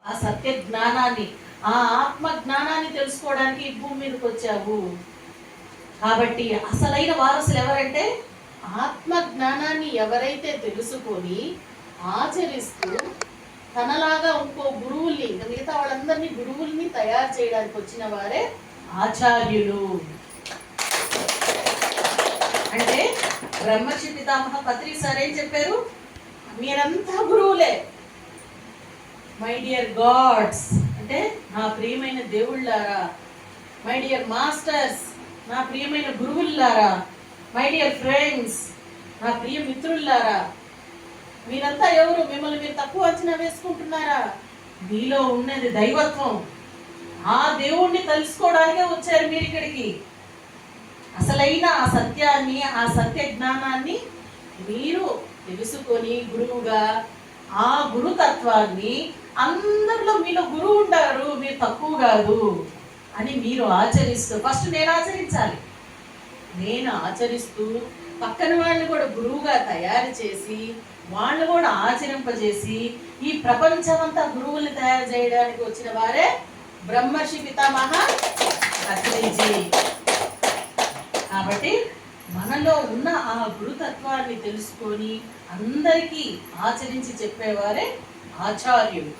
ఆ సత్య జ్ఞానాన్ని, ఆ ఆత్మ జ్ఞానాన్ని తెలుసుకోవడానికి ఈ భూమి మీదకి వచ్చావు. కాబట్టి అసలైన వారసులు ఎవరంటే, ఆత్మ జ్ఞానాన్ని ఎవరైతే తెలుసుకొని ఆచరిస్తూ తనలాగా ఇంకో గురువుల్ని, మిగతా వాళ్ళందరినీ గురువుల్ని తయారు చేయడానికి వచ్చిన వారే ఆచార్యులు. అంటే బ్రహ్మర్షి పితామహ పత్రి సార్ ఏం చెప్పారు? మీరంతా గురువులే, మై డియర్ గాడ్స్, అంటే నా ప్రియమైన దేవుళ్ళారా, మై డియర్ మాస్టర్స్, నా ప్రియమైన గురువుల్లారా, మై డియర్ ఫ్రెండ్స్, నా ప్రియ మిత్రుల్లారా, మీరంతా ఎవరు? మిమ్మల్ని మీరు తక్కువ అంచనా వేసుకుంటున్నారా? మీలో ఉన్నది దైవత్వం. ఆ దేవుణ్ణి తెలుసుకోవడానికే వచ్చారు మీరు ఇక్కడికి. అసలైన ఆ సత్యాన్ని, ఆ సత్య జ్ఞానాన్ని మీరు తెలుసుకొని గురువుగా ఆ గురుతత్వాన్ని, అందరిలో మీలో గురువు ఉంటారు, మీరు తక్కువ కాదు అని మీరు ఆచరిస్తూ, ఫస్ట్ నేను ఆచరించాలి, నేను ఆచరిస్తూ పక్కన వాళ్ళని కూడా గురువుగా తయారు చేసి వాళ్ళు కూడా ఆచరింపజేసి ఈ ప్రపంచమంతా గురువుల్ని తయారు చేయడానికి వచ్చిన వారే బ్రహ్మర్షి పితామహ పత్రిజీ. కాబట్టి మనలో ఉన్న ఆ గురుతత్వాన్ని తెలుసుకొని అందరికీ ఆచరించి చెప్పేవారే ఆచార్యులు.